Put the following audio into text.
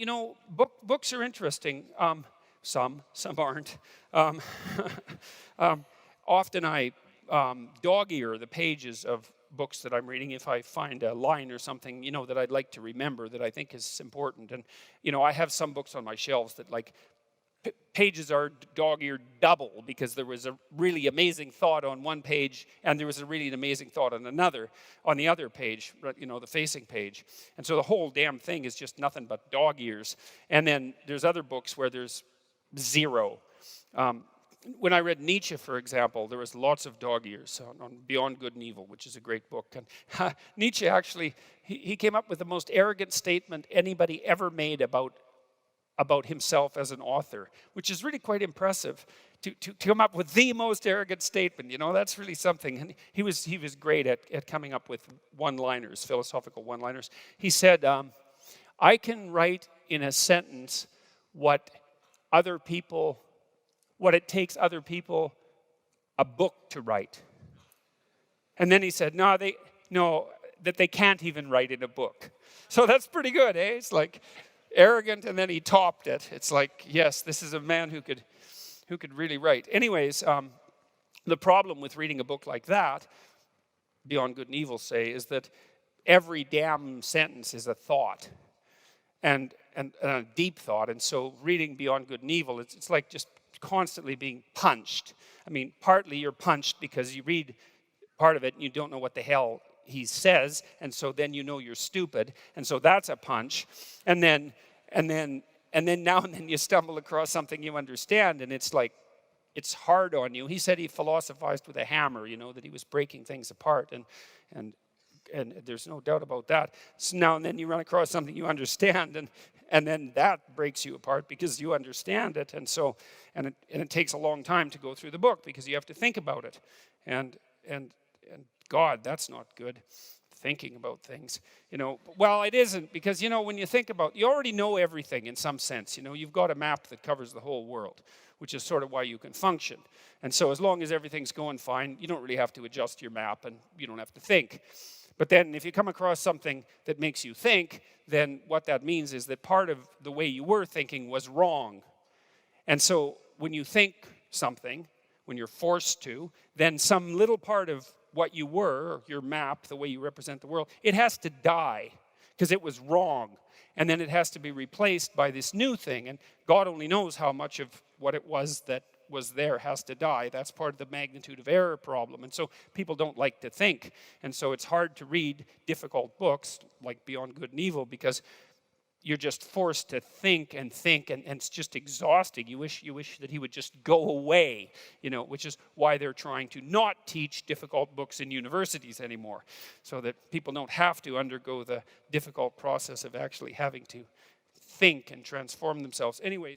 Well, books are interesting. Some aren't. Um, Often I dog-ear the pages of books that I'm reading if I find a line or something, that I'd like to remember that I think is important. And, I have some books on my shelves that pages are dog-eared double because there was a really amazing thought on one page and there was a really amazing thought on the other page, the facing page. And so the whole damn thing is just nothing but dog ears. And then there's other books where there's zero. When I read Nietzsche, for example, there was lots of dog ears on Beyond Good and Evil, which is a great book. And Nietzsche actually, he came up with the most arrogant statement anybody ever made about himself as an author, which is really quite impressive to come up with the most arrogant statement. That's really something. And he was great at coming up with one-liners, philosophical one-liners. He said, I can write in a sentence what it takes other people a book to write. And then he said, that they can't even write in a book. So that's pretty good, eh? It's like arrogant, and then he topped it. It's like, yes, this is a man who could really write. Anyways, the problem with reading a book like that, Beyond Good and Evil, say, is that every damn sentence is a thought, and a deep thought. And so reading Beyond Good and Evil, it's like just constantly being punched. I mean, partly you're punched because you read part of it and you don't know what the hell he says, and so then you're stupid, and so that's a punch. And then now and then you stumble across something you understand, and it's like it's hard on you. He said he philosophized with a hammer, that he was breaking things apart, and there's no doubt about that. So now and then you run across something you understand, and then that breaks you apart because you understand it, and it takes a long time to go through the book because you have to think about it, and God, that's not good, thinking about things. Well, it isn't, because, when you think about, you already know everything in some sense. You've got a map that covers the whole world, which is sort of why you can function. And so as long as everything's going fine, you don't really have to adjust your map, and you don't have to think. But then if you come across something that makes you think, then what that means is that part of the way you were thinking was wrong. And so when you think something, when you're forced to, then some little part of what you were, your map, the way you represent the world, it has to die because it was wrong. And then it has to be replaced by this new thing. And God only knows how much of what it was that was there has to die. That's part of the magnitude of error problem. And so people don't like to think. And so it's hard to read difficult books like Beyond Good and Evil because you're just forced to think, and it's just exhausting. You wish that he would just go away, which is why they're trying to not teach difficult books in universities anymore, so that people don't have to undergo the difficult process of actually having to think and transform themselves. Anyway.